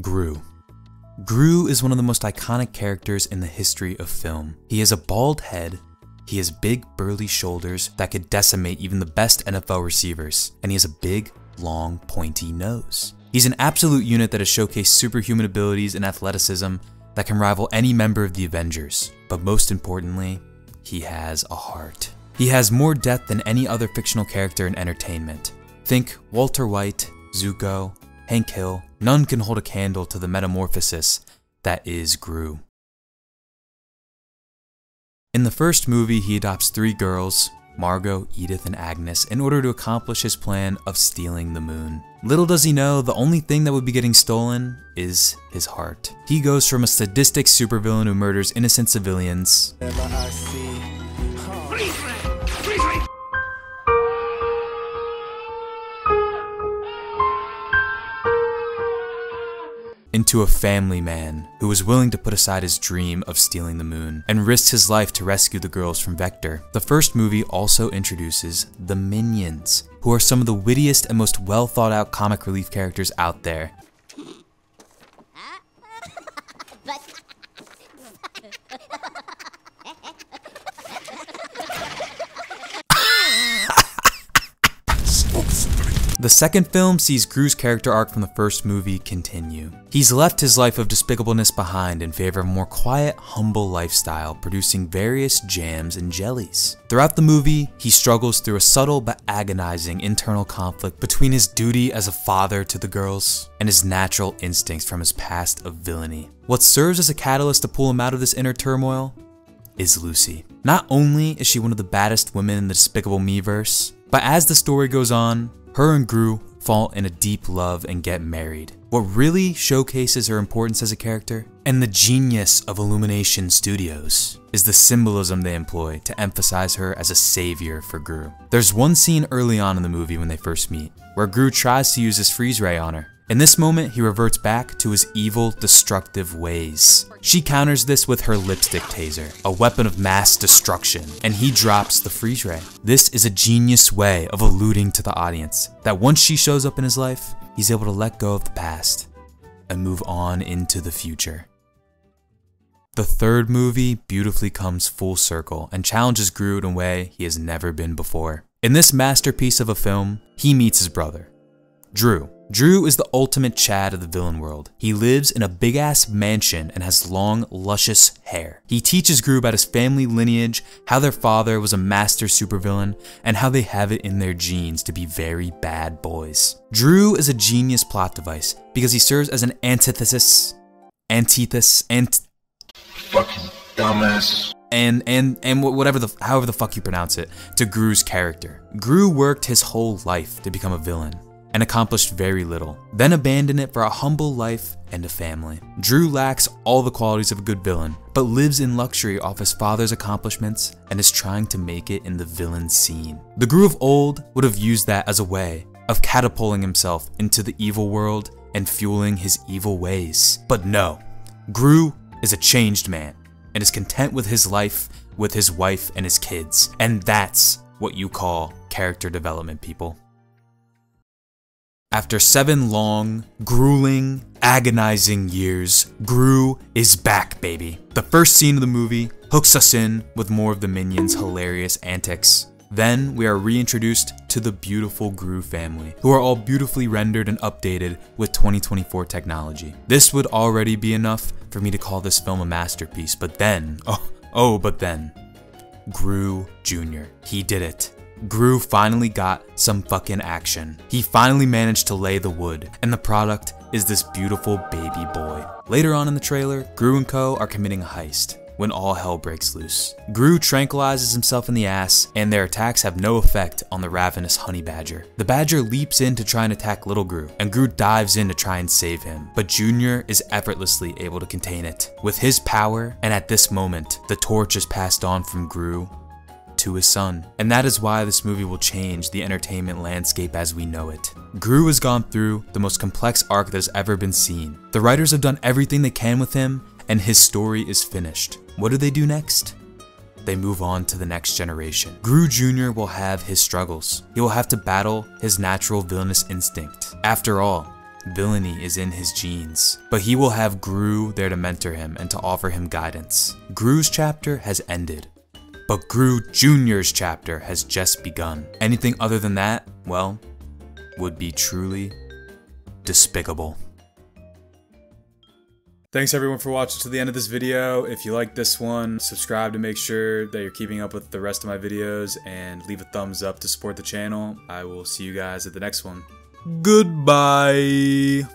Gru. Gru is one of the most iconic characters in the history of film. He has a bald head, he has big burly shoulders that could decimate even the best NFL receivers, and he has a big, long, pointy nose. He's an absolute unit that has showcased superhuman abilities and athleticism that can rival any member of the Avengers, but most importantly, he has a heart. He has more depth than any other fictional character in entertainment. Think Walter White, Zuko, Hank Hill. None can hold a candle to the metamorphosis that is Gru. In the first movie, he adopts 3 girls, Margot, Edith, and Agnes, in order to accomplish his plan of stealing the moon. Little does he know, the only thing that would be getting stolen is his heart. He goes from a sadistic supervillain who murders innocent civilians into a family man who was willing to put aside his dream of stealing the moon and risks his life to rescue the girls from Vector. The first movie also introduces the Minions, who are some of the wittiest and most well thought out comic relief characters out there. The second film sees Gru's character arc from the first movie continue. He's left his life of despicableness behind in favor of a more quiet, humble lifestyle, producing various jams and jellies. Throughout the movie, he struggles through a subtle but agonizing internal conflict between his duty as a father to the girls and his natural instincts from his past of villainy. What serves as a catalyst to pull him out of this inner turmoil is Lucy. Not only is she one of the baddest women in the Despicable Me verse, but as the story goes on, her and Gru fall in a deep love and get married. What really showcases her importance as a character, and the genius of Illumination Studios, is the symbolism they employ to emphasize her as a savior for Gru. There's one scene early on in the movie when they first meet, where Gru tries to use his freeze ray on her. In this moment, he reverts back to his evil, destructive ways. She counters this with her lipstick taser, a weapon of mass destruction, and he drops the freeze ray. This is a genius way of alluding to the audience that once she shows up in his life, he's able to let go of the past and move on into the future. The third movie beautifully comes full circle and challenges Gru in a way he has never been before. In this masterpiece of a film, he meets his brother, Dru. Dru is the ultimate Chad of the villain world. He lives in a big ass mansion and has long, luscious hair. He teaches Gru about his family lineage, how their father was a master supervillain, and how they have it in their genes to be very bad boys. Dru is a genius plot device because he serves as an antithesis, fucking dumbass. However the fuck you pronounce it, to Gru's character. Gru worked his whole life to become a villain and accomplished very little, then abandoned it for a humble life and a family. Dru lacks all the qualities of a good villain, but lives in luxury off his father's accomplishments and is trying to make it in the villain scene. The Gru of old would have used that as a way of catapulting himself into the evil world and fueling his evil ways. But no, Gru is a changed man and is content with his life, with his wife and his kids. And that's what you call character development, people. After 7 long, grueling, agonizing years, Gru is back, baby. The first scene of the movie hooks us in with more of the Minions' hilarious antics. Then we are reintroduced to the beautiful Gru family, who are all beautifully rendered and updated with 2024 technology. This would already be enough for me to call this film a masterpiece, but then, but then, Gru Jr. He did it. Gru finally got some fucking action. He finally managed to lay the wood, and the product is this beautiful baby boy. Later on in the trailer, Gru and co are committing a heist when all hell breaks loose. Gru tranquilizes himself in the ass, and their attacks have no effect on the ravenous honey badger. The badger leaps in to try and attack little Gru, and Gru dives in to try and save him, but Junior is effortlessly able to contain it. With his power, and at this moment, the torch is passed on from Gru to his son. And that is why this movie will change the entertainment landscape as we know it. Gru has gone through the most complex arc that has ever been seen. The writers have done everything they can with him, and his story is finished. What do they do next? They move on to the next generation. Gru Jr. will have his struggles. He will have to battle his natural villainous instinct. After all, Villainy is in his genes, but he will have Gru there to mentor him and to offer him guidance. Gru's chapter has ended, but Gru Jr.'s chapter has just begun. Anything other than that, well, would be truly despicable. Thanks everyone for watching to the end of this video. If you like this one, subscribe to make sure that you're keeping up with the rest of my videos, and leave a thumbs up to support the channel. I will see you guys at the next one. Goodbye!